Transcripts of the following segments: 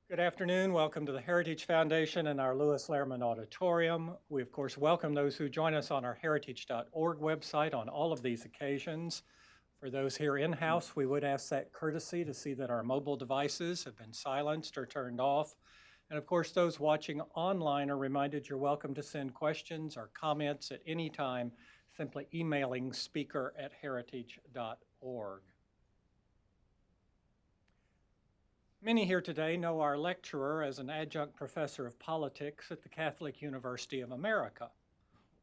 Good afternoon. Welcome to the Heritage Foundation and our Lewis Lehrman Auditorium. We, of course, welcome those who join us on our heritage.org website on all of these occasions. For those here in-house, we would ask that courtesy to see that our mobile devices have been silenced or turned off. And of course, those watching online are reminded you're welcome to send questions or comments at any time, simply emailing speaker@heritage.org. Many here today know our lecturer as an adjunct professor of politics at the Catholic University of America,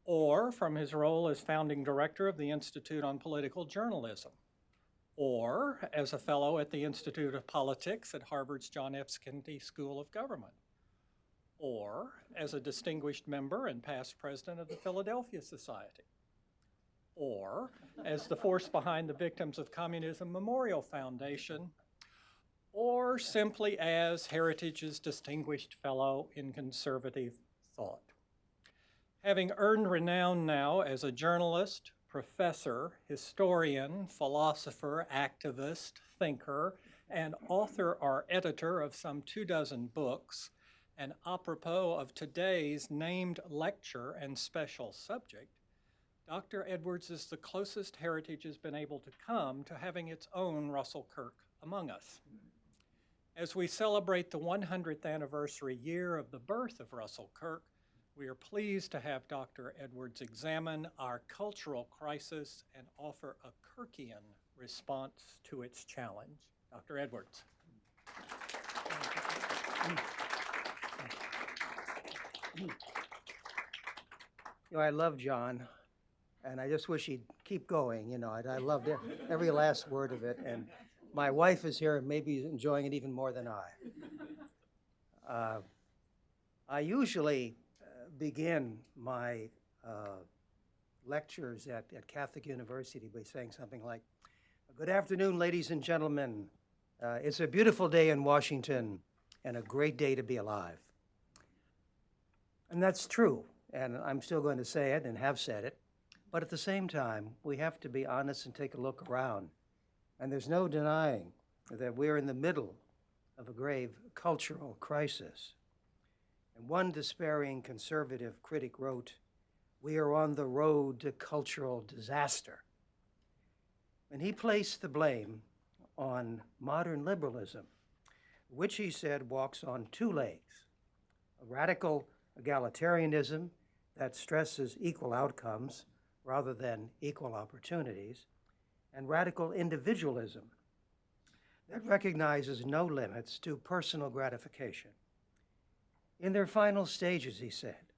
or from his role as founding director of the Institute on Political Journalism, or as a fellow at the Institute of Politics at Harvard's John F. Kennedy School of Government, or as a distinguished member and past president of the Philadelphia Society, or as the force behind the Victims of Communism Memorial Foundation, or simply as Heritage's distinguished fellow in conservative thought. Having earned renown now as a journalist, professor, historian, philosopher, activist, thinker, and author or editor of some 24 books, and apropos of today's named lecture and special subject, Dr. Edwards is the closest Heritage has been able to come to having its own Russell Kirk among us. As we celebrate the 100th anniversary year of the birth of Russell Kirk, we are pleased to have Dr. Edwards examine our cultural crisis and offer a Kirkian response to its challenge. Dr. Edwards. I love John, and I just wish he'd keep going. I loved every last word of it, and my wife is here and maybe enjoying it even more than I. I usually begin my lectures at Catholic University by saying something like, "Good afternoon, ladies and gentlemen. It's a beautiful day in Washington and a great day to be alive." And that's true, and I'm still going to say it and have said it. But at the same time, we have to be honest and take a look around. And there's no denying that we're in the middle of a grave cultural crisis. And one despairing conservative critic wrote, "We are on the road to cultural disaster." And he placed the blame on modern liberalism, which he said walks on two legs: a radical egalitarianism that stresses equal outcomes rather than equal opportunities, and radical individualism that recognizes no limits to personal gratification. In their final stages, he said,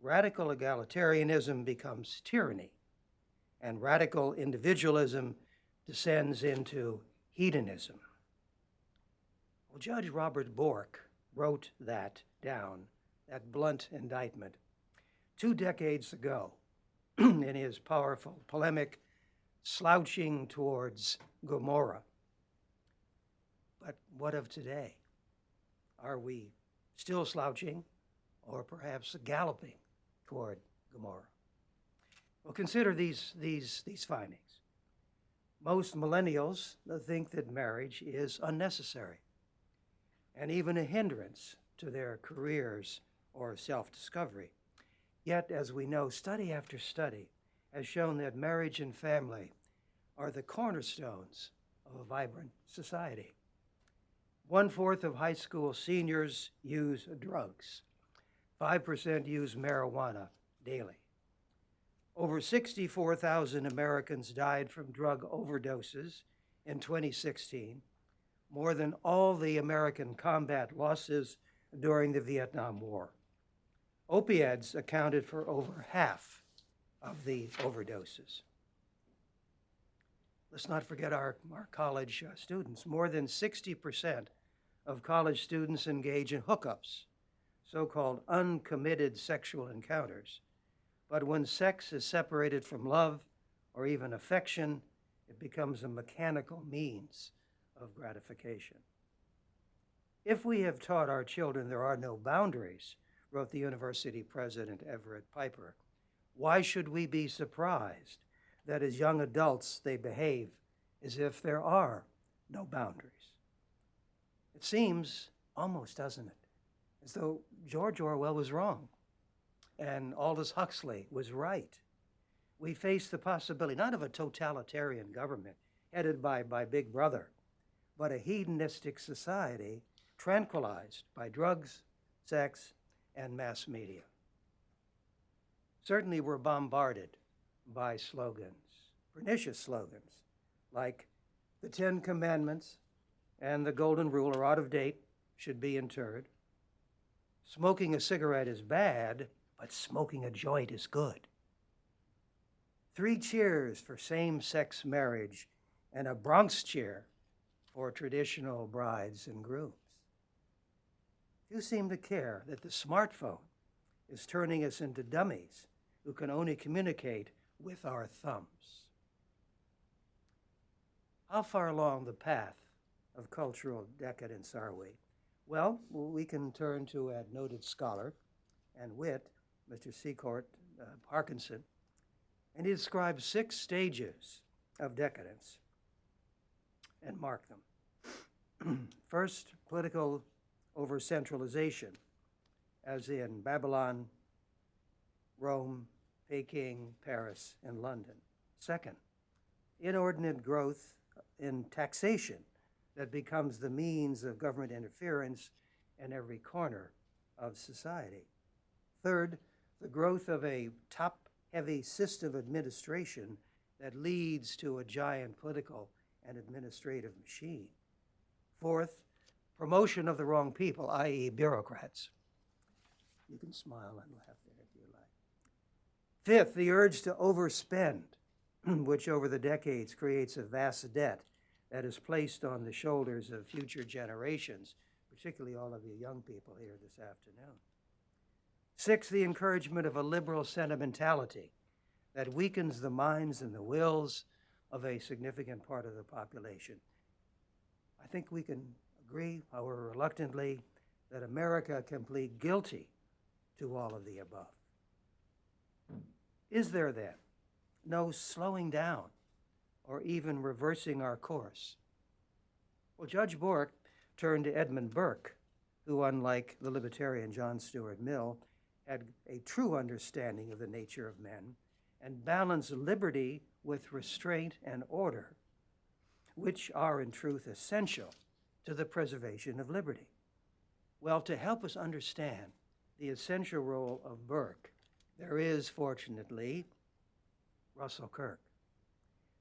radical egalitarianism becomes tyranny, and radical individualism descends into hedonism. Well, Judge Robert Bork wrote that down, that blunt indictment, 2 decades ago in his powerful polemic, Slouching Towards Gomorrah. But what of today? Are we still slouching or perhaps galloping toward Gomorrah? Well, consider these findings. Most millennials think that marriage is unnecessary and even a hindrance to their careers or self-discovery. Yet, as we know, study after study has shown that marriage and family are the cornerstones of a vibrant society. 1/4 of high school seniors use drugs. 5% use marijuana daily. Over 64,000 Americans died from drug overdoses in 2016, more than all the American combat losses during the Vietnam War. Opiates accounted for over half of the overdoses. Let's not forget our college students. More than 60% of college students engage in hookups, so-called uncommitted sexual encounters. But when sex is separated from love or even affection, it becomes a mechanical means of gratification. If we have taught our children there are no boundaries, wrote the university president Everett Piper, why should we be surprised that as young adults they behave as if there are no boundaries? It seems Almost, doesn't it? As though George Orwell was wrong and Aldous Huxley was right. We face the possibility not of a totalitarian government headed by Big Brother, but a hedonistic society tranquilized by drugs, sex, and mass media. Certainly, we're bombarded by slogans, pernicious slogans, like the Ten Commandments and the Golden Rule are out of date, should be interred. Smoking a cigarette is bad, but smoking a joint is good. 3 cheers for same-sex marriage and a Bronx cheer for traditional brides and grooms. Few seem to care that the smartphone is turning us into dummies who can only communicate with our thumbs. How far along the path of cultural decadence are we? Well, we can turn to a noted scholar and wit, Mr. Secord Parkinson, and he describes 6 stages of decadence and mark them. First, political over-centralization, as in Babylon, Rome, Peking, Paris, and London. Second, inordinate growth in taxation that becomes the means of government interference in every corner of society. Third, the growth of a top-heavy system of administration that leads to a giant political and administrative machine. Fourth, promotion of the wrong people, i.e. bureaucrats. You can smile and laugh there if you like. Fifth, the urge to overspend, which over the decades creates a vast debt that is placed on the shoulders of future generations, particularly all of you young people here this afternoon. Sixth, the encouragement of a liberal sentimentality that weakens the minds and the wills of a significant part of the population. I think we can agree, however reluctantly, that America can plead guilty to all of the above. Is there then no slowing down or even reversing our course? Well, Judge Bork turned to Edmund Burke, who, unlike the libertarian John Stuart Mill, had a true understanding of the nature of men and balanced liberty with restraint and order, which are in truth essential to the preservation of liberty. Well, to help us understand the essential role of Burke, there is, fortunately, Russell Kirk,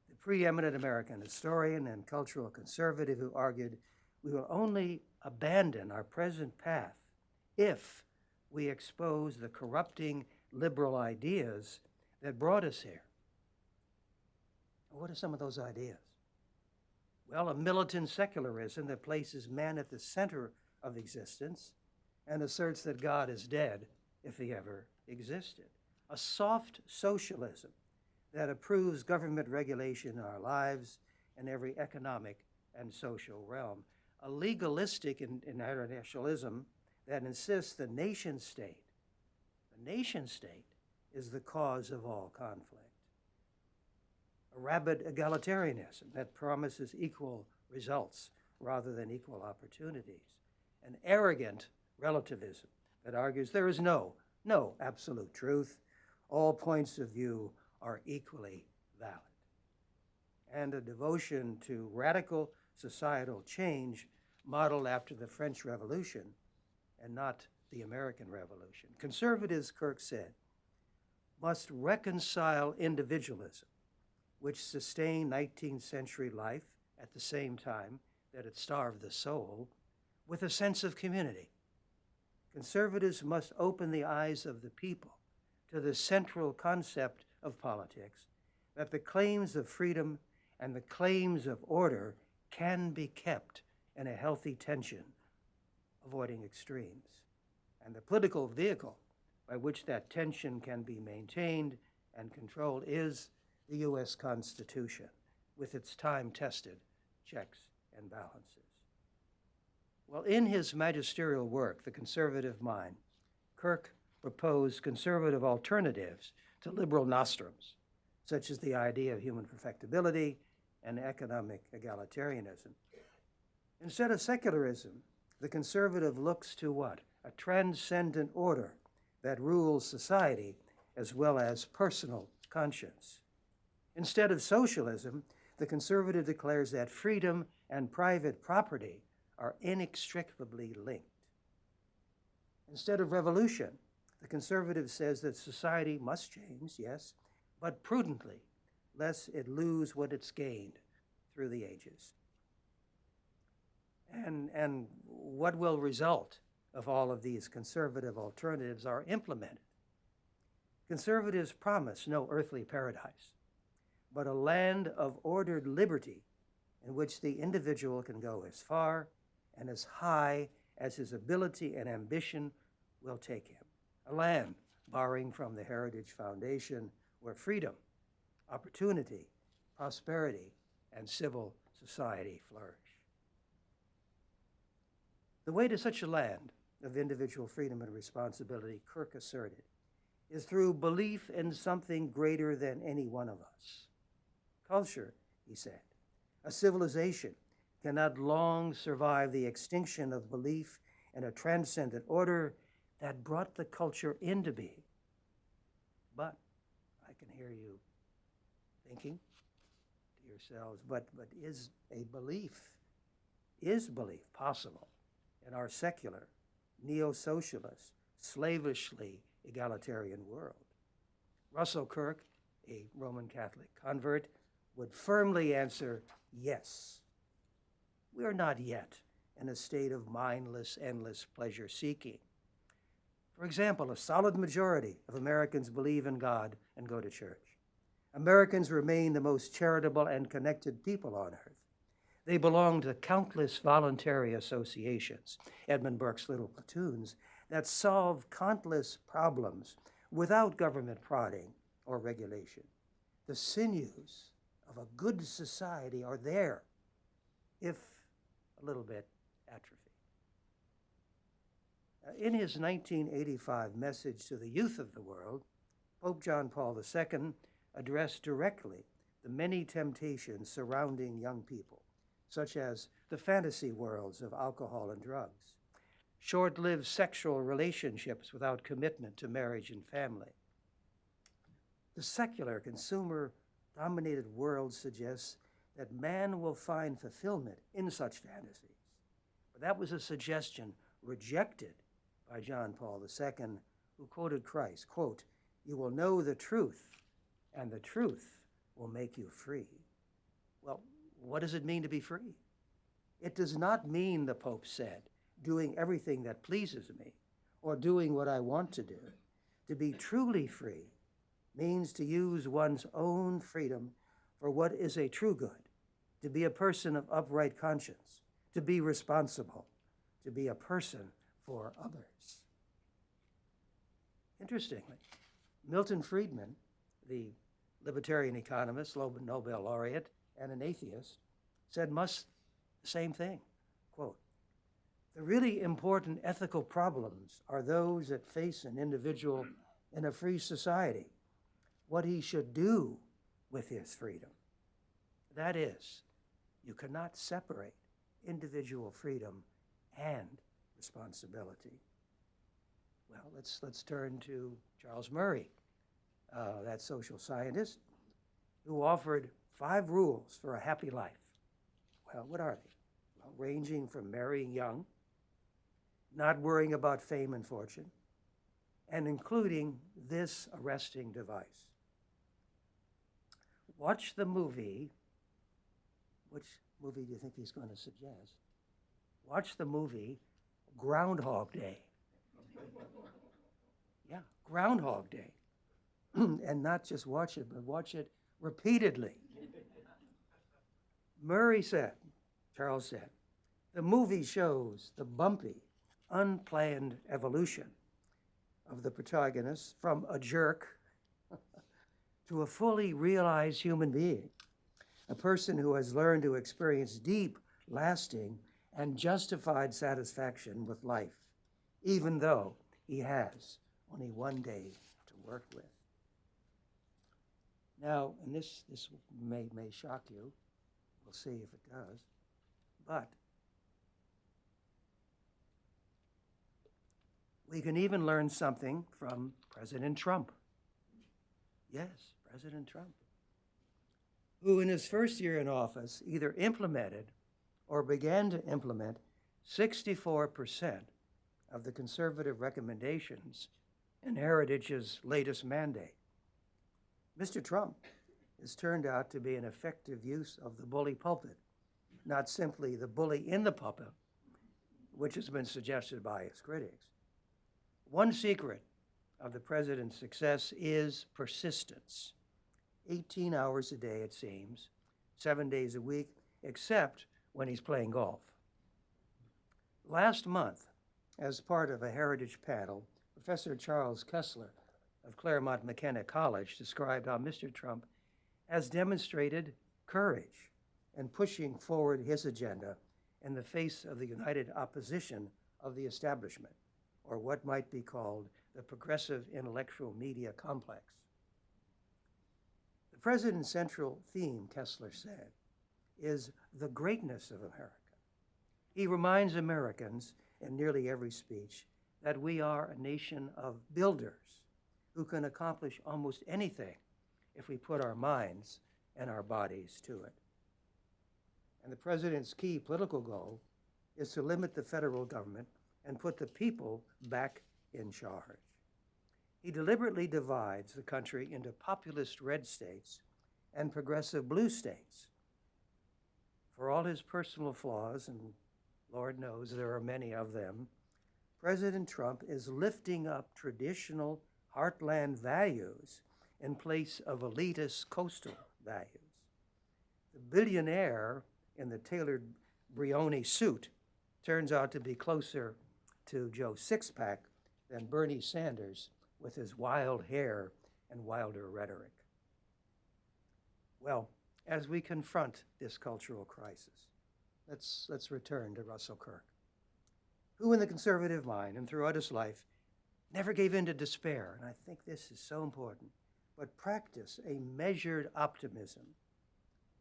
the preeminent American historian and cultural conservative who argued we will only abandon our present path if we expose the corrupting liberal ideas that brought us here. What are some of those ideas? Well, a militant secularism that places man at the center of existence and asserts that God is dead if he ever existed. A soft socialism that approves government regulation in our lives and every economic and social realm. A legalistic internationalism that insists the nation state is the cause of all conflict. A rabid egalitarianism that promises equal results rather than equal opportunities. An arrogant relativism that argues there is no absolute truth. All points of view are equally valid. And a devotion to radical societal change modeled after the French Revolution and not the American Revolution. Conservatives, Kirk said, must reconcile individualism, which sustained 19th century life at the same time that it starved the soul, with a sense of community. Conservatives must open the eyes of the people to the central concept of politics, that the claims of freedom and the claims of order can be kept in a healthy tension, avoiding extremes. And the political vehicle by which that tension can be maintained and controlled is the U.S. Constitution, with its time-tested checks and balances. Well, in his magisterial work, The Conservative Mind, Kirk proposed conservative alternatives to liberal nostrums, such as the idea of human perfectibility and economic egalitarianism. Instead of secularism, the conservative looks to what? A transcendent order that rules society as well as personal conscience. Instead of socialism, the conservative declares that freedom and private property are inextricably linked. Instead of revolution, the conservative says that society must change, yes, but prudently, lest it lose what it's gained through the ages. And what will result of all of these conservative alternatives are implemented? Conservatives promise no earthly paradise, but a land of ordered liberty in which the individual can go as far and as high as his ability and ambition will take him. A land, borrowing from the Heritage Foundation, where freedom, opportunity, prosperity, and civil society flourish. The way to such a land of individual freedom and responsibility, Kirk asserted, is through belief in something greater than any one of us. Culture, he said, a civilization cannot long survive the extinction of belief in a transcendent order that brought the culture into being. But I can hear you thinking to yourselves, but is belief possible in our secular, neo-socialist, slavishly egalitarian world? Russell Kirk, a Roman Catholic convert, would firmly answer, yes. We are not yet in a state of mindless, endless pleasure seeking. For example, a solid majority of Americans believe in God and go to church. Americans remain the most charitable and connected people on earth. They belong to countless voluntary associations, Edmund Burke's little platoons, that solve countless problems without government prodding or regulation. The sinews of a good society are there, if a little bit atrophied. In his 1985 message to the youth of the world, Pope John Paul II addressed directly the many temptations surrounding young people, such as the fantasy worlds of alcohol and drugs, short-lived sexual relationships without commitment to marriage and family. The secular, consumer-dominated world suggests that man will find fulfillment in such fantasies. But that was a suggestion rejected by John Paul II, who quoted Christ, quote, "You will know the truth, and the truth will make you free." Well, what does it mean to be free? It does not mean, the Pope said, doing everything that pleases me or doing what I want to do. To be truly free means to use one's own freedom for what is a true good, to be a person of upright conscience, to be responsible, to be a person for others. Interestingly, Milton Friedman, the libertarian economist, Nobel laureate, and an atheist, said the same thing, quote, "The really important ethical problems are those that face an individual in a free society, what he should do with his freedom. That is, you cannot separate individual freedom and responsibility." Well, let's turn to Charles Murray, that social scientist, who offered 5 rules for a happy life. Well, what are they? Well, ranging from marrying young, not worrying about fame and fortune, and including this arresting device. Watch the movie. Which movie do you think he's going to suggest? Watch the movie Groundhog Day. Yeah, Groundhog Day. And not just watch it, but watch it repeatedly. Charles said, the movie shows the bumpy, unplanned evolution of the protagonist from a jerk to a fully realized human being, a person who has learned to experience deep, lasting, and justified satisfaction with life, even though he has only one day to work with. Now, and this may shock you, we'll see if it does, but We can even learn something from President Trump. Yes, President Trump, who in his first year in office either implemented or began to implement 64% of the conservative recommendations in Heritage's latest mandate. Mr. Trump has turned out to be an effective use of the bully pulpit, not simply the bully in the pulpit, which has been suggested by his critics. One secret of the president's success is persistence. 18 hours a day, it seems, 7 days a week, except when he's playing golf. Last month, as part of a Heritage panel, Professor Charles Kessler of Claremont McKenna College described how Mr. Trump has demonstrated courage in pushing forward his agenda in the face of the united opposition of the establishment, or what might be called the progressive intellectual media complex. The president's central theme, Kessler said, is the greatness of America. He reminds Americans in nearly every speech that we are a nation of builders who can accomplish almost anything if we put our minds and our bodies to it. And the president's key political goal is to limit the federal government and put the people back in charge. He deliberately divides the country into populist red states and progressive blue states. For all his personal flaws, and Lord knows there are many of them, President Trump is lifting up traditional heartland values in place of elitist coastal values. The billionaire in the tailored Brioni suit turns out to be closer to Joe Sixpack than Bernie Sanders with his wild hair and wilder rhetoric. Well, as we confront this cultural crisis, let's return to Russell Kirk, who in the conservative mind and throughout his life never gave in to despair, and I think this is so important, but practiced a measured optimism.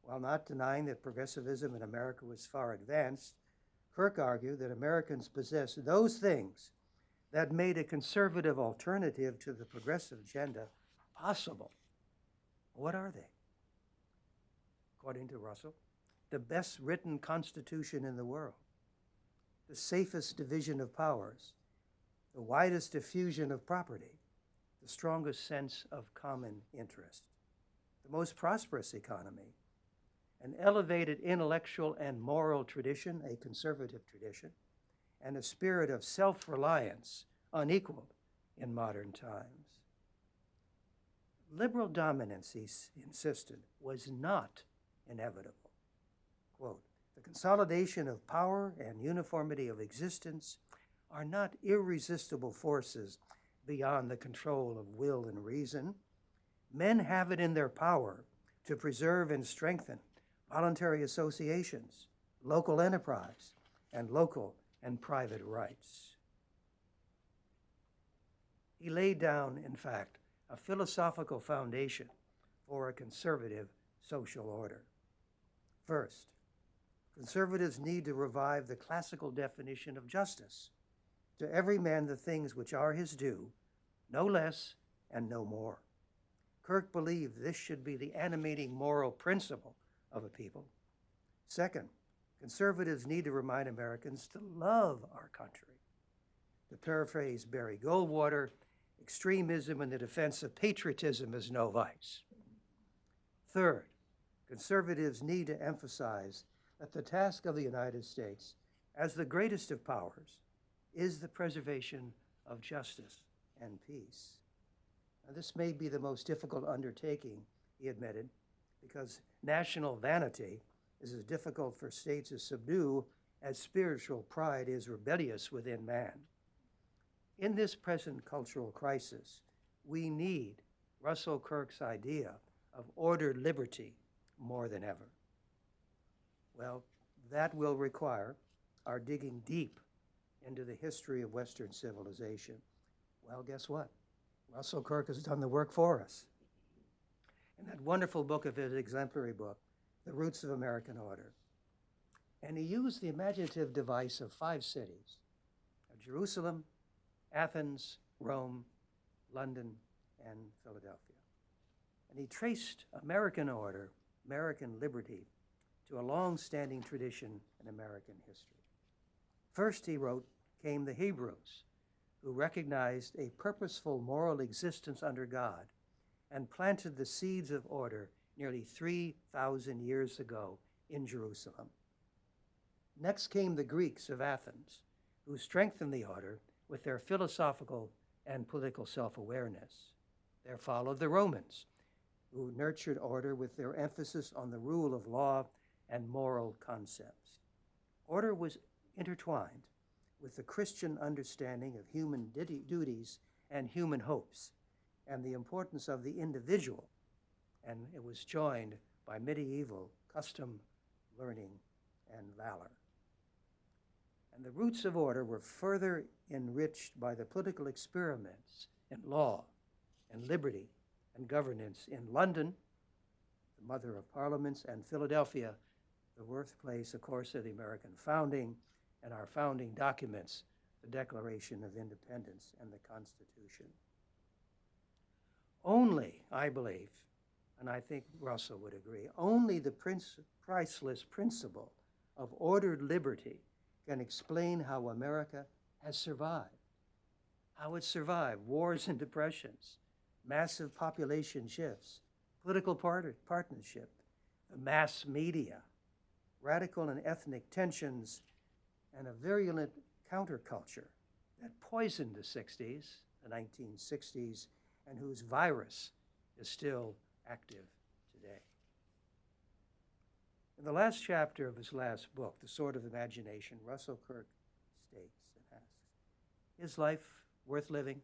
While not denying that progressivism in America was far advanced, Kirk argued that Americans possessed those things that made a conservative alternative to the progressive agenda possible. What are they? According to Russell, the best written constitution in the world, the safest division of powers, the widest diffusion of property, the strongest sense of common interest, the most prosperous economy, an elevated intellectual and moral tradition, a conservative tradition, and a spirit of self-reliance unequaled in modern times. Liberal dominance, he insisted, was not inevitable. Quote, the consolidation of power and uniformity of existence are not irresistible forces beyond the control of will and reason. Men have it in their power to preserve and strengthen voluntary associations, local enterprise, and local and private rights. He laid down, in fact, a philosophical foundation for a conservative social order. First, conservatives need to revive the classical definition of justice. To every man the things which are his due, no less and no more. Kirk believed this should be the animating moral principle of a people. Second, conservatives need to remind Americans to love our country. To paraphrase Barry Goldwater, extremism in the defense of patriotism is no vice. Third, conservatives need to emphasize that the task of the United States, as the greatest of powers, is the preservation of justice and peace. Now, this may be the most difficult undertaking, he admitted, because national vanity is as difficult for states to subdue as spiritual pride is rebellious within man. In this present cultural crisis, we need Russell Kirk's idea of ordered liberty more than ever. Well, that will require our digging deep into the history of Western civilization. Well, guess what? Russell Kirk has done the work for us. In that wonderful book of his, exemplary book, The Roots of American Order. And he used the imaginative device of 5 cities, of Jerusalem, Athens, Rome, London, and Philadelphia. And he traced American order, American liberty, to a long-standing tradition in American history. First, he wrote, came the Hebrews, who recognized a purposeful moral existence under God and planted the seeds of order nearly 3,000 years ago in Jerusalem. Next came the Greeks of Athens, who strengthened the order with their philosophical and political self-awareness. There followed the Romans, who nurtured order with their emphasis on the rule of law and moral concepts. Order was intertwined with the Christian understanding of human duties and human hopes, and the importance of the individual, and it was joined by medieval custom, learning, and valor. And the roots of order were further enriched by the political experiments in law and liberty and governance in London, the mother of parliaments, and Philadelphia, the birthplace, of course, of the American founding and our founding documents, the Declaration of Independence and the Constitution. Only, I believe, and I think Russell would agree, only the priceless principle of ordered liberty can explain how America has survived, how it survived wars and depressions, massive population shifts, political partnership, the mass media, radical and ethnic tensions, and a virulent counterculture that poisoned the 60s, the 1960s, and whose virus is still active today. In the last chapter of his last book, The Sword of Imagination, Russell Kirk states and asks, is life worth living?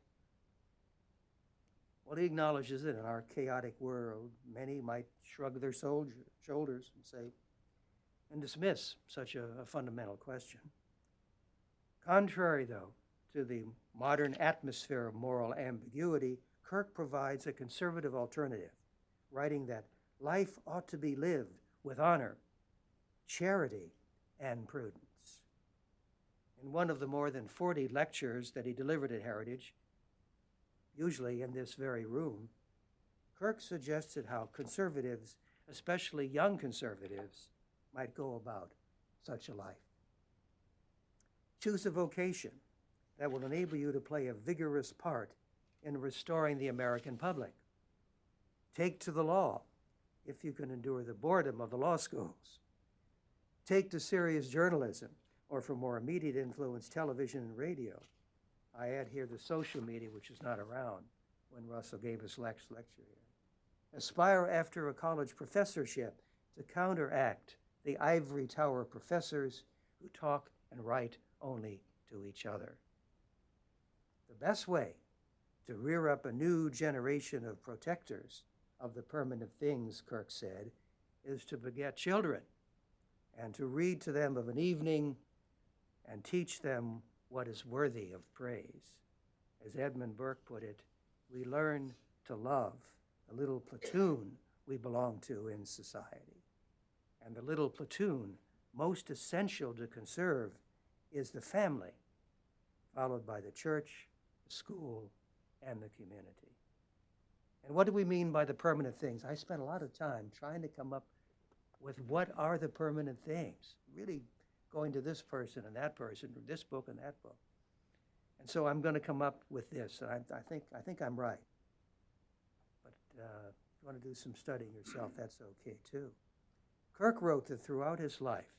Well, he acknowledges that in our chaotic world, many might shrug their shoulders and say, and dismiss such a fundamental question. Contrary, though, to the modern atmosphere of moral ambiguity, Kirk provides a conservative alternative, writing that life ought to be lived with honor, charity, and prudence. In one of the more than 40 lectures that he delivered at Heritage, usually in this very room, Kirk suggested how conservatives, especially young conservatives, might go about such a life. Choose a vocation that will enable you to play a vigorous part in restoring the American public. Take to the law, if you can endure the boredom of the law schools. Take to serious journalism, or for more immediate influence, television and radio. I add here the social media, which is not around when Russell gave his lecture here. Aspire after a college professorship to counteract the ivory tower professors who talk and write only to each other. The best way to rear up a new generation of protectors of the permanent things, Kirk said, is to beget children and to read to them of an evening and teach them what is worthy of praise. As Edmund Burke put it, we learn to love the little platoon we belong to in society. And the little platoon most essential to conserve is the family, followed by the church, the school, and the community. And what do we mean by the permanent things? I spent a lot of time trying to come up with what are the permanent things, really going to this person and that person, or this book and that book. And so I'm going to come up with this, and I think I'm right. But if you want to do some studying yourself, that's okay too. Kirk wrote that throughout his life,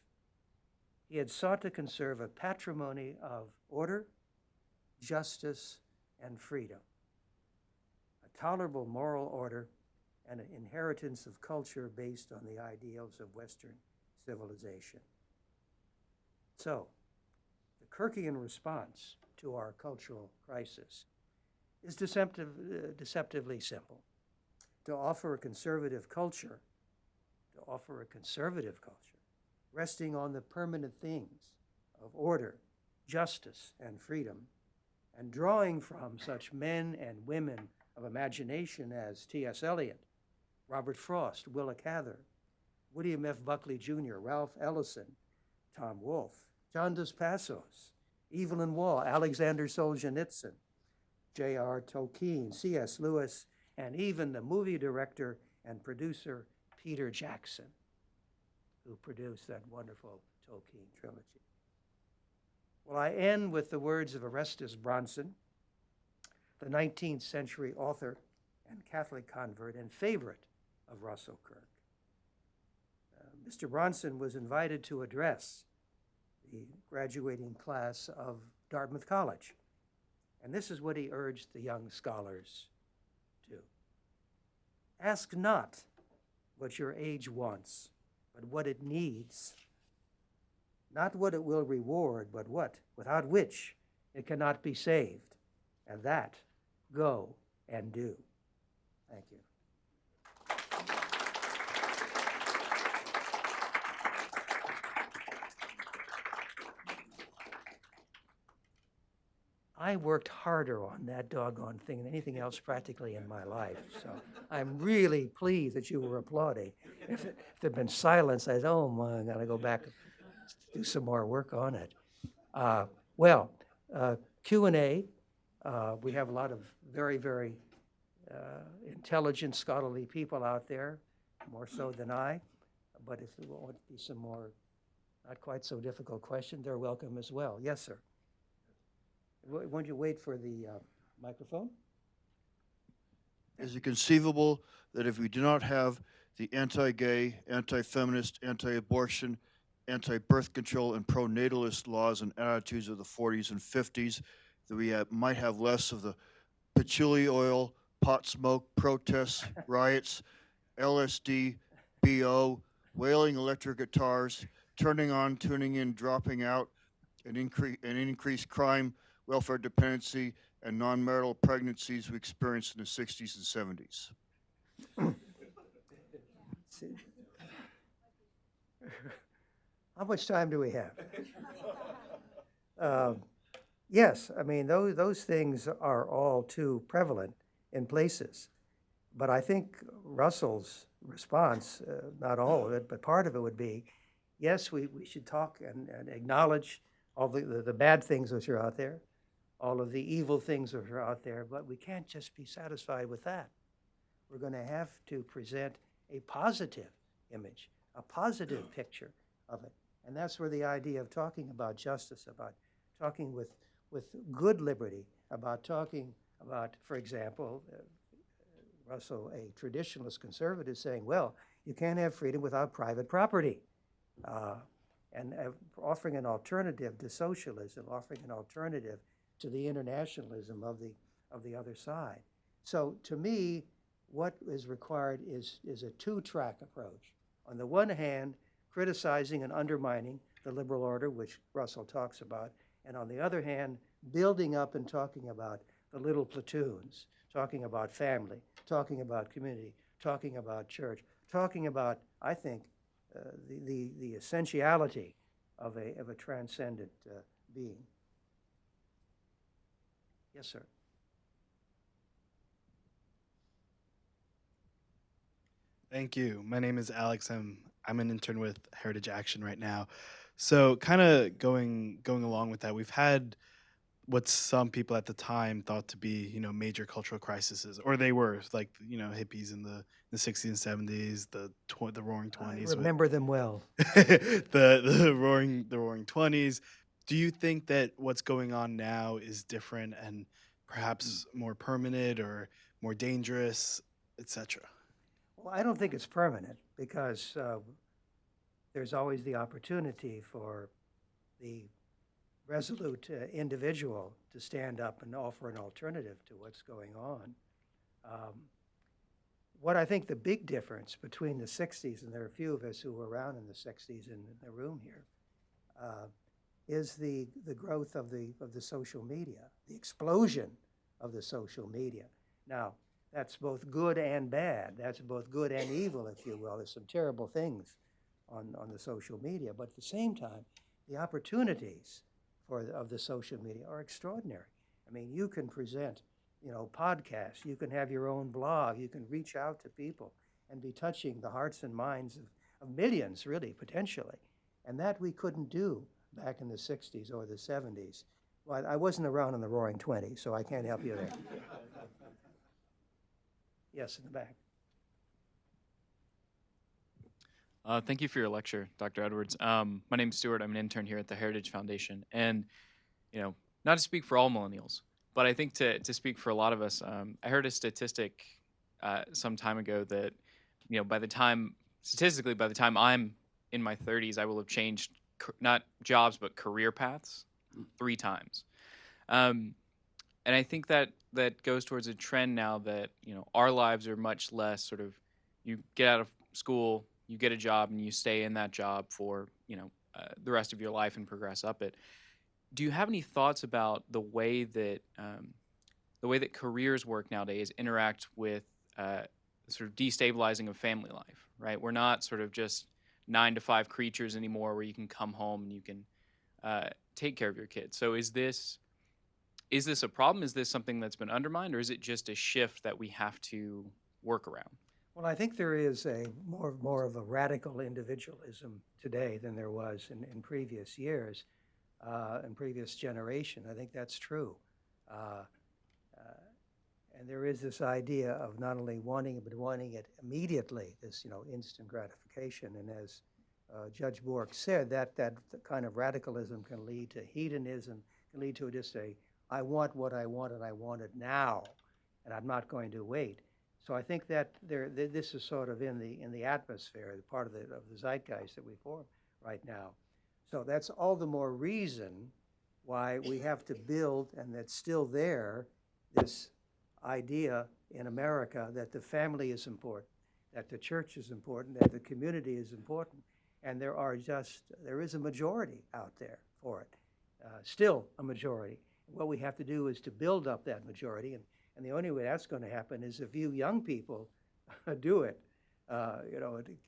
he had sought to conserve a patrimony of order, justice, and freedom, a tolerable moral order, and an inheritance of culture based on the ideals of Western civilization. So, the Kirkian response to our cultural crisis is deceptively simple. To offer a conservative culture, resting on the permanent things of order, justice, and freedom, and drawing from such men and women of imagination as T.S. Eliot, Robert Frost, Willa Cather, William F. Buckley Jr., Ralph Ellison, Tom Wolfe, John Dos Passos, Evelyn Waugh, Alexander Solzhenitsyn, J.R. Tolkien, C.S. Lewis, and even the movie director and producer Peter Jackson, who produced that wonderful Tolkien trilogy. Well, I end with the words of Orestes Bronson, the 19th century author and Catholic convert and favorite of Russell Kirk. Mr. Bronson was invited to address the graduating class of Dartmouth College. And this is what he urged the young scholars to. Ask not what your age wants, but what it needs. Not what it will reward, but what, without which it cannot be saved. And that, go and do. Thank you. I worked harder on that doggone thing than anything else practically in my life. So I'm really pleased that you were applauding. If there'd been silence, I'd say, oh my, I gotta go back and do some more work on it. Q&A. We have a lot of very, very intelligent, scholarly people out there, more so than I. But if there want to be some more not quite so difficult questions, they're welcome as well. Yes, sir. Won't you wait for the microphone? Is it conceivable that if we do not have the anti-gay, anti-feminist, anti-abortion, anti-birth control, and pro-natalist laws and attitudes of the 40s and 50s, that we might have less of the patchouli oil, pot smoke, protests, riots, LSD, BO, wailing electric guitars, turning on, tuning in, dropping out, and increased crime, welfare dependency, and non-marital pregnancies we experienced in the 60s and 70s. How much time do we have? Yes, I mean, those things are all too prevalent in places. But I think Russell's response, not all of it, but part of it would be, yes, we should talk and acknowledge all the bad things which are out there, all of the evil things that are out there, but we can't just be satisfied with that. We're going to have to present a positive image, a positive picture of it. And that's where the idea of talking about justice, about talking with good liberty, about talking about, for example, Russell, a traditionalist conservative, saying, well, you can't have freedom without private property. And offering an alternative to socialism, offering an alternative to the internationalism of the other side. So to me, what is required is a two-track approach. On the one hand, criticizing and undermining the liberal order, which Russell talks about, and on the other hand, building up and talking about the little platoons, talking about family, talking about community, talking about church, talking about, I think, the essentiality of a transcendent being. Yes, sir. Thank you. My name is Alex. I'm an intern with Heritage Action right now. So kind of going along with that, we've had what some people at the time thought to be, major cultural crises, or they were like, hippies in the 60s and 70s, the Roaring 20s. I remember them well. the Roaring 20s. Do you think that what's going on now is different and perhaps more permanent or more dangerous, etc.? Well, I don't think it's permanent because there's always the opportunity for the resolute individual to stand up and offer an alternative to what's going on. What I think the big difference between the 60s, and there are a few of us who were around in the 60s in the room here, is the growth of the social media, the explosion of the social media. Now, that's both good and bad. That's both good and evil, if you will. There's some terrible things on the social media, but at the same time, the opportunities of the social media are extraordinary. I mean, you can present, podcasts, you can have your own blog, you can reach out to people and be touching the hearts and minds of millions, really, potentially. And that we couldn't do back in the 60s or the 70s. Well, I wasn't around in the Roaring Twenties, so I can't help you there. Yes, in the back. Thank you for your lecture, Dr. Edwards. My name's Stuart. I'm an intern here at the Heritage Foundation. And, not to speak for all millennials, but I think to speak for a lot of us, I heard a statistic some time ago that, statistically, by the time I'm in my 30s, I will have changed not jobs, but career paths 3 times. And I think that goes towards a trend now that, our lives are much less sort of, you get out of school, you get a job, and you stay in that job for, the rest of your life and progress up it. Do you have any thoughts about the way that careers work nowadays interact with sort of destabilizing of family life, right? We're not sort of just 9 to 5 creatures anymore where you can come home and you can take care of your kids. So is this a problem? Is this something that's been undermined, or is it just a shift that we have to work around? Well, I think there is a more of a radical individualism today than there was in previous years, in previous generation. I think that's true. And there is this idea of not only wanting it, but wanting it immediately, this, instant gratification. And as Judge Bork said, that kind of radicalism can lead to hedonism, can lead to just I want what I want and I want it now, and I'm not going to wait. So I think that this is sort of in the atmosphere, the part of the zeitgeist that we form right now. So that's all the more reason why we have to build, and that's still there, this idea in America that the family is important, that the church is important, that the community is important, and there is a majority out there for it, still a majority. What we have to do is to build up that majority, and the only way that's going to happen is if you young people do it.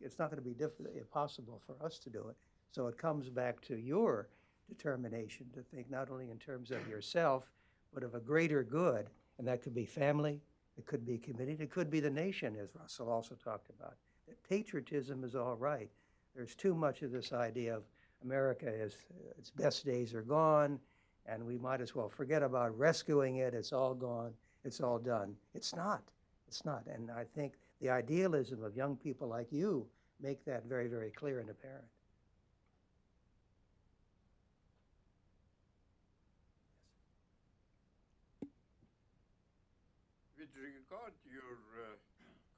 It's not going to be impossible for us to do it. So it comes back to your determination to think not only in terms of yourself, but of a greater good, and that could be family, it could be community, it could be the nation, as Russell also talked about. That patriotism is all right. There's too much of this idea of America its best days are gone, and we might as well forget about rescuing it. It's all gone. It's all done. It's not. It's not. And I think the idealism of young people like you make that very, very clear and apparent. With regard to your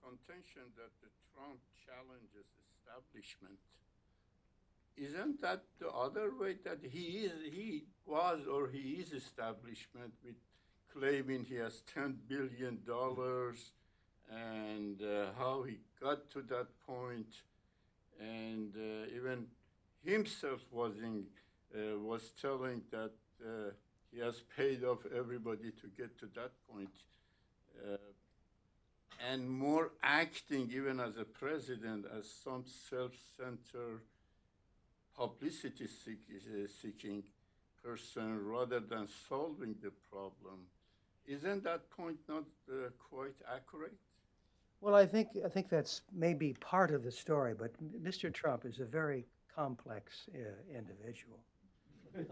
contention that the Trump challenges establishment, isn't that the other way that he was or he is establishment with claiming he has $10 billion and how he got to that point, and even himself was telling that he has paid off everybody to get to that point, and more acting even as a president as some self-centered publicity seeking person rather than solving the problem. Isn't that point not quite accurate? Well, I think that's maybe part of the story, but Mr. Trump is a very complex individual, to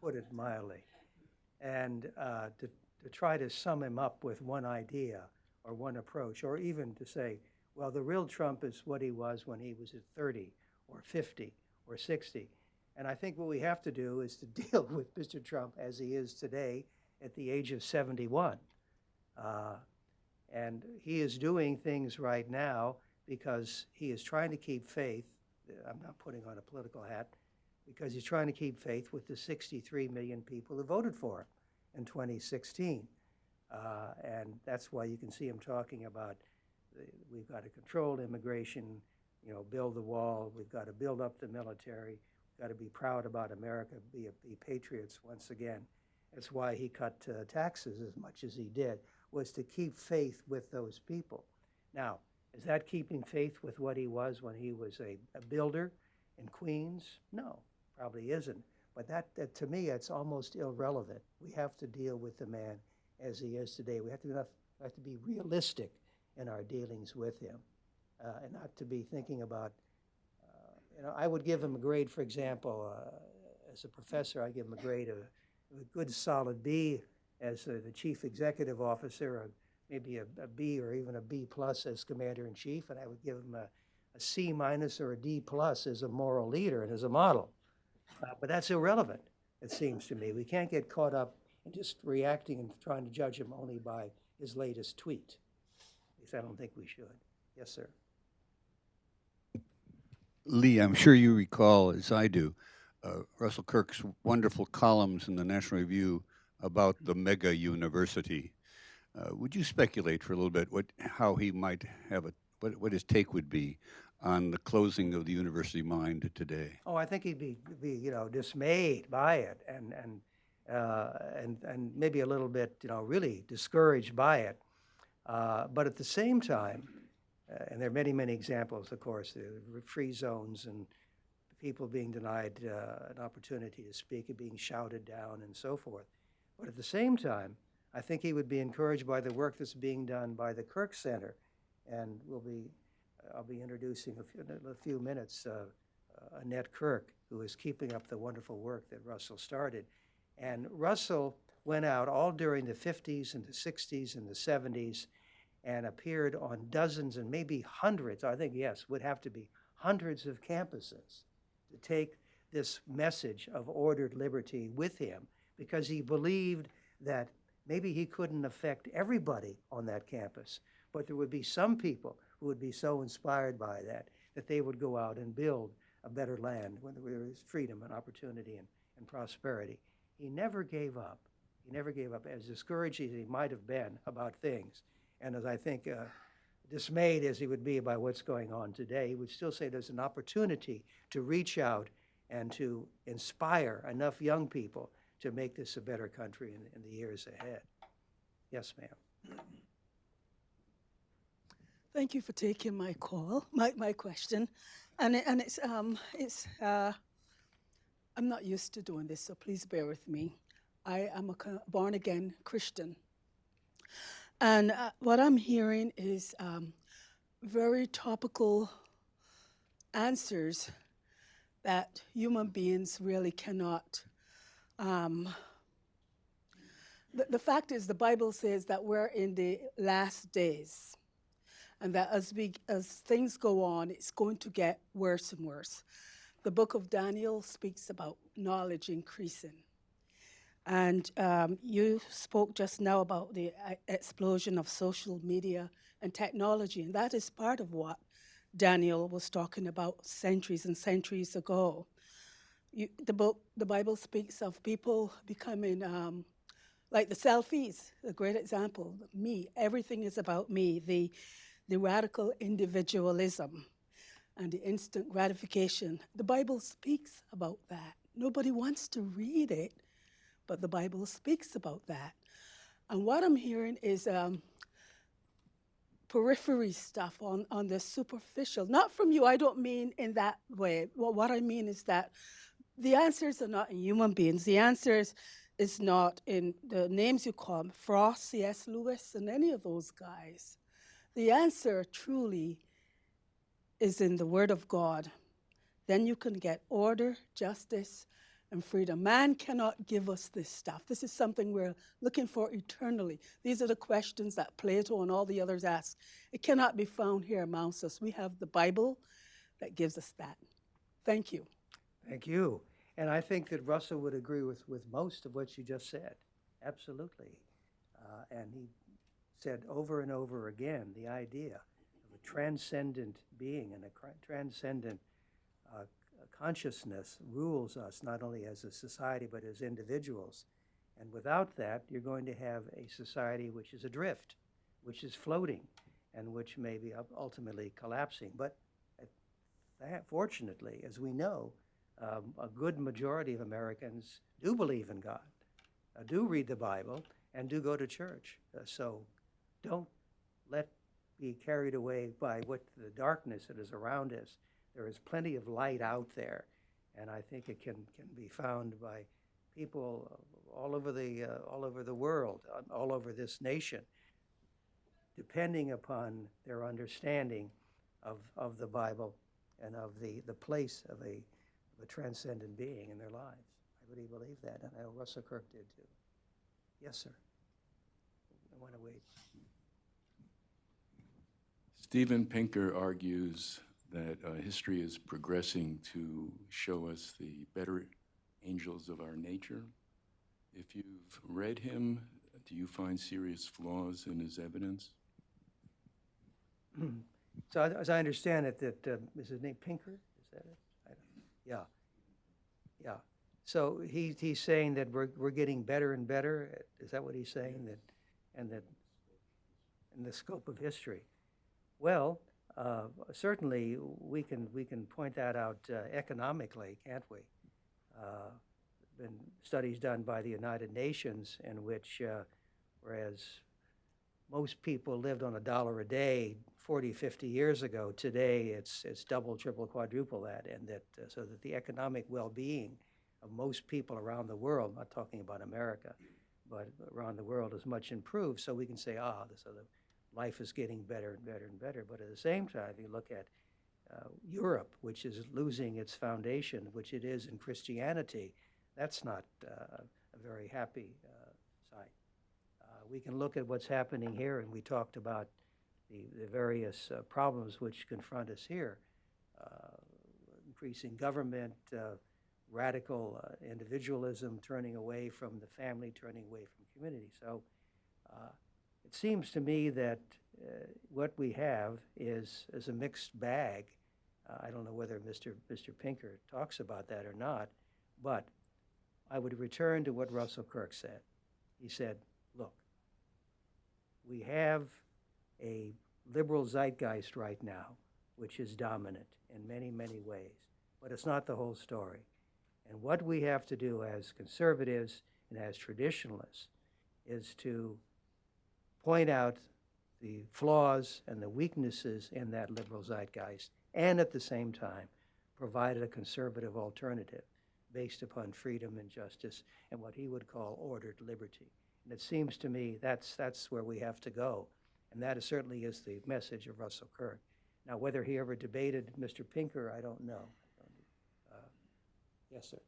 put it mildly. And to try to sum him up with one idea or one approach, or even to say, well, the real Trump is what he was when he was at 30 or 50 or 60. And I think what we have to do is to deal with Mr. Trump as he is today at the age of 71. And he is doing things right now because he is trying to keep faith. I'm not putting on a political hat, because he's trying to keep faith with the 63 million people who voted for him in 2016. And that's why you can see him talking about we've got to control immigration, build the wall, we've got to build up the military, we've got to be proud about America, be patriots once again. That's why he cut taxes as much as he did, was to keep faith with those people. Now, is that keeping faith with what he was when he was a builder in Queens? No, probably isn't. But that to me, it's almost irrelevant. We have to deal with the man as he is today. We have to be realistic in our dealings with him, and not to be thinking about, I would give him a grade, for example, as a professor, I give him a grade of a good solid B as the chief executive officer, maybe a B or even a B plus as commander-in-chief, and I would give him a C minus or a D plus as a moral leader and as a model. But that's irrelevant, it seems to me. We can't get caught up in just reacting and trying to judge him only by his latest tweet. At least I don't think we should. Yes, sir. Lee, I'm sure you recall, as I do, Russell Kirk's wonderful columns in the National Review about the mega university. Would you speculate for a little bit how he might have what his take would be on the closing of the university mind today? Oh, I think he'd be dismayed by it and maybe a little bit, really discouraged by it. But at the same time, and there are many, many examples, of course, the free zones and people being denied an opportunity to speak and being shouted down and so forth. But at the same time, I think he would be encouraged by the work that's being done by the Kirk Center, and I'll be introducing in a few minutes Annette Kirk, who is keeping up the wonderful work that Russell started. And Russell went out all during the 50s and the 60s and the 70s and appeared on dozens and maybe hundreds, I think, yes, would have to be hundreds of campuses to take this message of ordered liberty with him, because he believed that maybe he couldn't affect everybody on that campus, but there would be some people who would be so inspired by that they would go out and build a better land where there is freedom and opportunity and prosperity. He never gave up. He never gave up, as discouraged as he might have been about things. And as I think dismayed as he would be by what's going on today, he would still say there's an opportunity to reach out and to inspire enough young people to make this a better country in the years ahead. Yes, ma'am. Thank you for taking my call, my question, and it's I'm not used to doing this, so please bear with me. I am a born again Christian, and what I'm hearing is very topical answers that human beings really cannot. The fact is, the Bible says that we're in the last days, and that as things go on, it's going to get worse and worse. The book of Daniel speaks about knowledge increasing. And you spoke just now about the explosion of social media and technology, and that is part of what Daniel was talking about centuries and centuries ago. The Bible speaks of people becoming like the selfies, a great example. Me, everything is about me. The radical individualism and the instant gratification. The Bible speaks about that. Nobody wants to read it, but the Bible speaks about that. And what I'm hearing is periphery stuff on the superficial. Not from you, I don't mean in that way. Well, what I mean is that the answers are not in human beings. The answers is not in the names you call them, Frost, C.S. Lewis, and any of those guys. The answer truly is in the Word of God. Then you can get order, justice, and freedom. Man cannot give us this stuff. This is something we're looking for eternally. These are the questions that Plato and all the others ask. It cannot be found here amongst us. We have the Bible that gives us that. Thank you. Thank you. And I think that Russell would agree with most of what you just said. Absolutely. And he said over and over again the idea of a transcendent being and a transcendent consciousness rules us not only as a society but as individuals. And without that, you're going to have a society which is adrift, which is floating, and which may be ultimately collapsing. But fortunately, as we know, a good majority of Americans do believe in God, do read the Bible, and do go to church. So don't be carried away by what the darkness that is around us. There is plenty of light out there, and I think it can be found by people all over the world, all over this nation, depending upon their understanding of the Bible and of the place of a transcendent being in their lives. really believe that, and I know Russell Kirk did too. Yes, sir. I want to wait. Steven Pinker argues that history is progressing to show us the better angels of our nature. If you've read him, do you find serious flaws in his evidence? So as I understand it, that is his name Pinker? Is that it? I don't, yeah, yeah. So he's saying that we're getting better and better. Is that what he's saying? That and that in the scope of history. Well, certainly we can point that out economically, can't we? Been studies done by the United Nations in which, whereas most people lived on $1 a day 40, 50 years ago, today it's double, triple, quadruple that, and that so that the economic well-being of most people around the world, I'm not talking about America, but around the world is much improved. So we can say, so the life is getting better and better and better. But at the same time, you look at Europe, which is losing its foundation, which it is in Christianity, that's not a very happy sight. We can look at what's happening here, and we talked about the various problems which confront us here. Increasing government, radical individualism, turning away from the family, turning away from community. So it seems to me that what we have is a mixed bag. I don't know whether Mr. Pinker talks about that or not, but I would return to what Russell Kirk said. He said, look, we have a liberal zeitgeist right now, which is dominant in many, many ways, but it's not the whole story. And what we have to do as conservatives and as traditionalists is to point out the flaws and the weaknesses in that liberal zeitgeist, and at the same time provide a conservative alternative based upon freedom and justice and what he would call ordered liberty. And it seems to me that's where we have to go. And that certainly is the message of Russell Kirk. Now, whether he ever debated Mr. Pinker, I don't know. Yes, sir.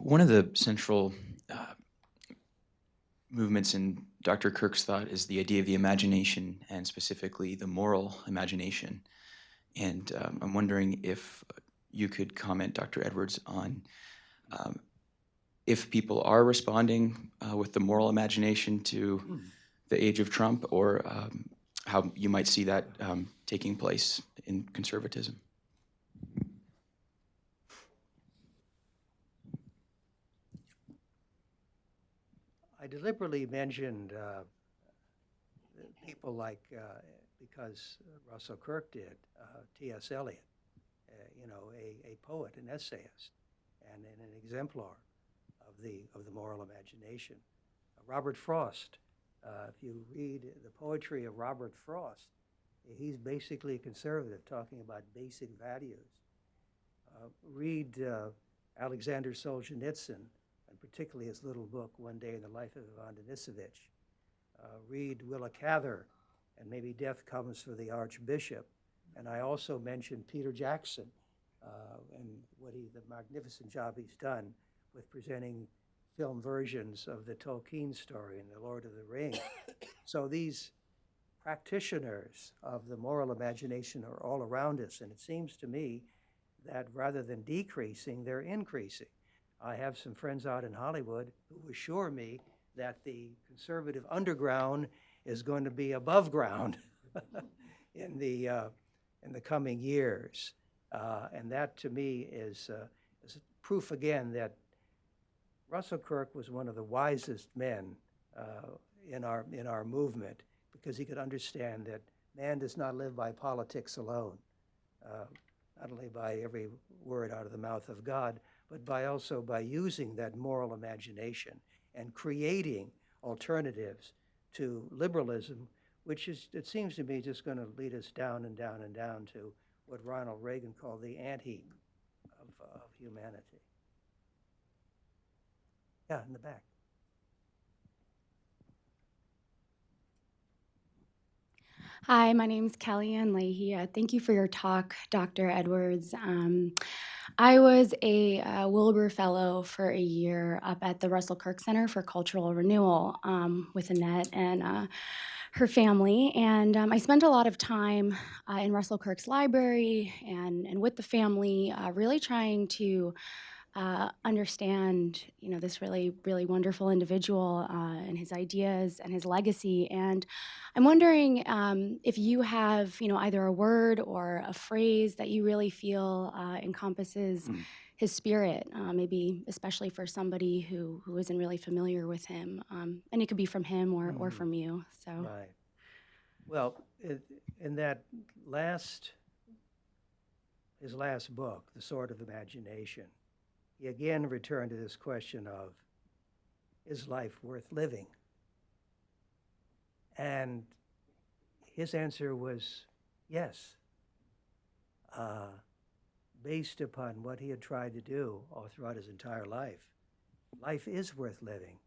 One of the central movements in Dr. Kirk's thought is the idea of the imagination, and specifically the moral imagination. And I'm wondering if you could comment, Dr. Edwards, on if people are responding with the moral imagination to the age of Trump, or how you might see that taking place in conservatism. I deliberately mentioned people like, because Russell Kirk did, T.S. Eliot, a poet, an essayist, and an exemplar of the moral imagination. Robert Frost, if you read the poetry of Robert Frost, he's basically a conservative, talking about basic values. Read Alexander Solzhenitsyn, and particularly his little book, One Day in the Life of Ivan Denisovich. Read Willa Cather, and maybe Death Comes for the Archbishop. And I also mentioned Peter Jackson and the magnificent job he's done with presenting film versions of the Tolkien story and the Lord of the Rings. So these practitioners of the moral imagination are all around us, and it seems to me that rather than decreasing, they're increasing. I have some friends out in Hollywood who assure me that the conservative underground is going to be above ground in the coming years. And that, to me, is proof again that Russell Kirk was one of the wisest men in our movement, because he could understand that man does not live by politics alone, not only by every word out of the mouth of God, but also by using that moral imagination and creating alternatives to liberalism, which is, it seems to me, just going to lead us down and down and down to what Ronald Reagan called the ant-heap of humanity. Yeah, in the back. Hi, my name's Kellyanne Leahy. Thank you for your talk, Dr. Edwards. I was a Wilbur Fellow for a year up at the Russell Kirk Center for Cultural Renewal with Annette and her family. And I spent a lot of time in Russell Kirk's library and with the family, really trying to understand, this really, really wonderful individual and his ideas and his legacy. And I'm wondering if you have, either a word or a phrase that you really feel encompasses his spirit, maybe especially for somebody who isn't really familiar with him. And it could be from him or from you. So. Right. Well, in that his last book, The Sword of Imagination, he again returned to this question of, is life worth living? And his answer was yes, based upon what he had tried to do all throughout his entire life. Life is worth living,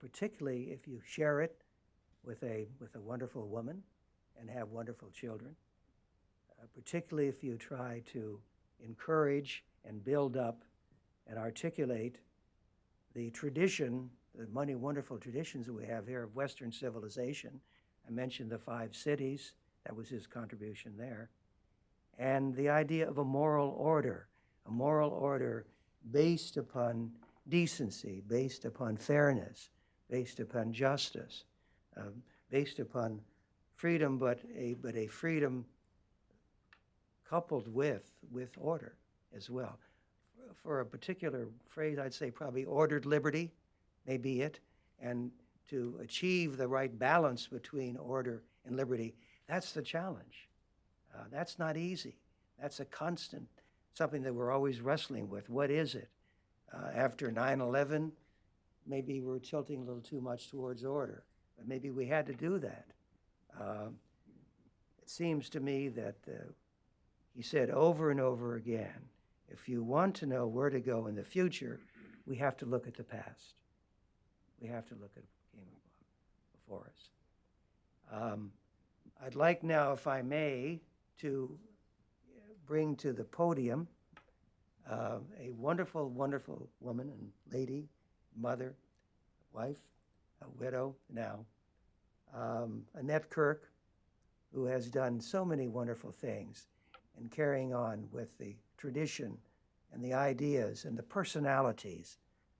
particularly if you share it with a wonderful woman and have wonderful children, particularly if you try to encourage and build up and articulate the tradition, the many wonderful traditions that we have here of Western civilization. I mentioned the 5 cities, that was his contribution there. And the idea of a moral order based upon decency, based upon fairness, based upon justice, based upon freedom, but a freedom coupled with order as well. For a particular phrase, I'd say probably ordered liberty may be it, and to achieve the right balance between order and liberty, that's the challenge. That's not easy. That's a constant, something that we're always wrestling with. What is it? After 9/11, maybe we're tilting a little too much towards order, but maybe we had to do that. It seems to me that he said over and over again, if you want to know where to go in the future, we have to look at the past. We have to look at what came before us. I'd like now, if I may, to bring to the podium a wonderful, wonderful woman and lady, mother, wife, a widow now, Annette Kirk, who has done so many wonderful things in carrying on with the tradition and the ideas and the personalities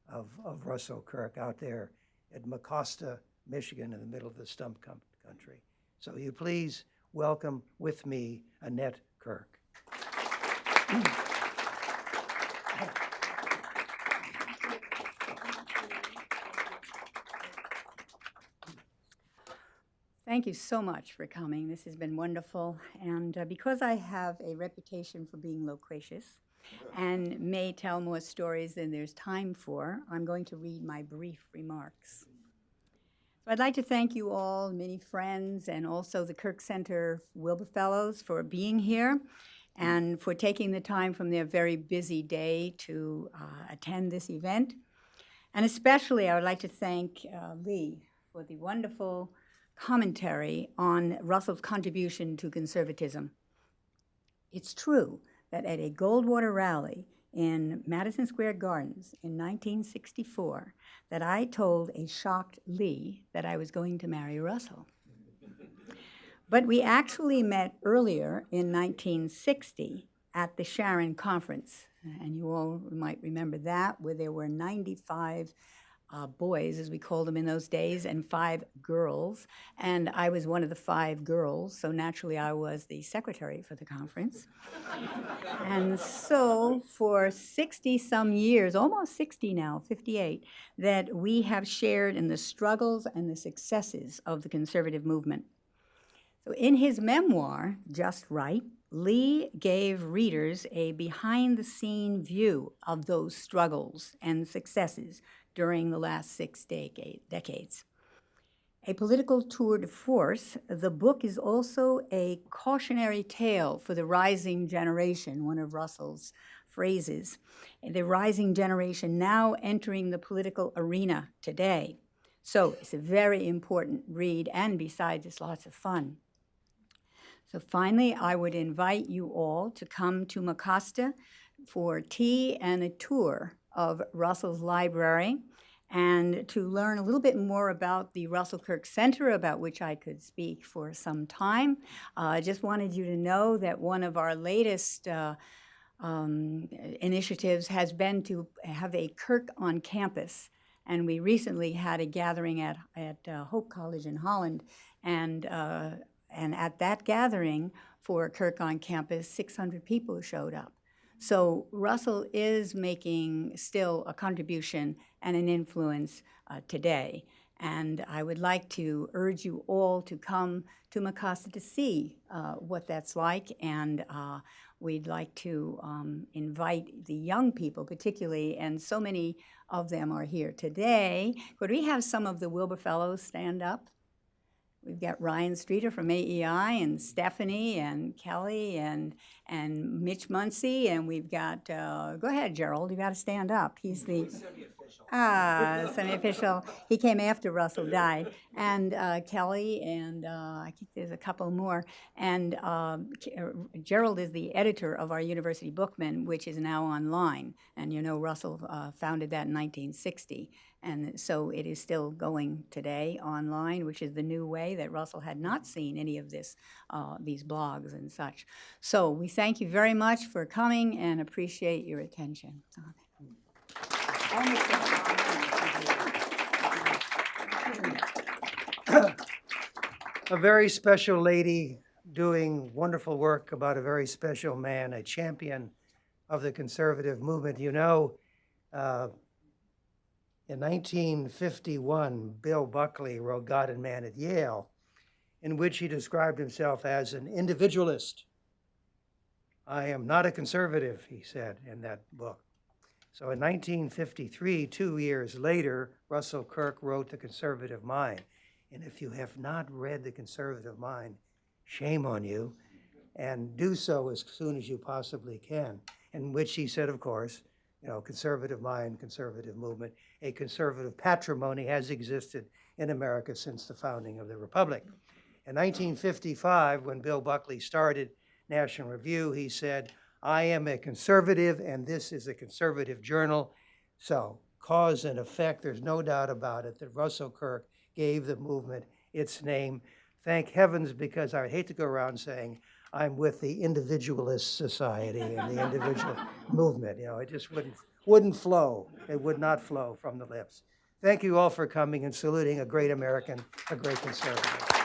of Russell Kirk out there at Mecosta, Michigan, in the middle of the stump country. So you please welcome with me Annette Kirk. Thank you so much for coming. This has been wonderful. And because I have a reputation for being loquacious and may tell more stories than there's time for, I'm going to read my brief remarks. So I'd like to thank you all, many friends, and also the Kirk Center Wilbur Fellows for being here and for taking the time from their very busy day to attend this event. And especially I would like to thank Lee for the wonderful commentary on Russell's contribution to conservatism. It's true that at a Goldwater rally in Madison Square Gardens in 1964 that I told a shocked Lee that I was going to marry Russell. But we actually met earlier in 1960 at the Sharon Conference, and you all might remember that, where there were 95 boys, as we called them in those days, and 5 girls. And I was one of the 5 girls, so naturally I was the secretary for the conference. And so for 60-some years, almost 60 now, 58, that we have shared in the struggles and the successes of the conservative movement. So in his memoir, Just Right, Lee gave readers a behind-the-scene view of those struggles and successes during the last 6 decades. A political tour de force, the book is also a cautionary tale for the rising generation, one of Russell's phrases, the rising generation now entering the political arena today. So it's a very important read, and besides, it's lots of fun. So finally, I would invite you all to come to Mecosta for tea and a tour of Russell's library and to learn a little bit more about the Russell Kirk Center, about which I could speak for some time. I just wanted you to know that one of our latest initiatives has been to have a Kirk on campus. And we recently had a gathering at Hope College in Holland, and at that gathering for Kirk on campus, 600 people showed up. So Russell is making still a contribution and an influence today. And I would like to urge you all to come to Mecosta to see what that's like. And we'd like to invite the young people particularly, and so many of them are here today. Could we have some of the Wilbur Fellows stand up? We've got Ryan Streeter from AEI, and Stephanie, and Kelly, and Mitch Muncy, and we've got, go ahead, Gerald, you got to stand up. He's the semi-official. He came after Russell died. And Kelly, and I think there's a couple more. And Gerald is the editor of our University Bookman, which is now online. And you know, Russell founded that in 1960. And so it is still going today online, which is the new way that Russell had not seen any of this, these blogs and such. So we thank you very much for coming and appreciate your attention. A very special lady doing wonderful work about a very special man, a champion of the conservative movement. You know, in 1951, Bill Buckley wrote God and Man at Yale, in which he described himself as an individualist. I am not a conservative, he said in that book. So in 1953, 2 years later, Russell Kirk wrote The Conservative Mind. And if you have not read The Conservative Mind, shame on you, and do so as soon as you possibly can, in which he said, of course, you know, conservative mind, conservative movement, a conservative patrimony has existed in America since the founding of the Republic. In 1955, when Bill Buckley started National Review, he said, I am a conservative and this is a conservative journal. So cause and effect, there's no doubt about it that Russell Kirk gave the movement its name. Thank heavens, because I would hate to go around saying I'm with the individualist society and the individual movement. You know, it just wouldn't flow. It would not flow from the lips. Thank you all for coming and saluting a great American, a great conservative.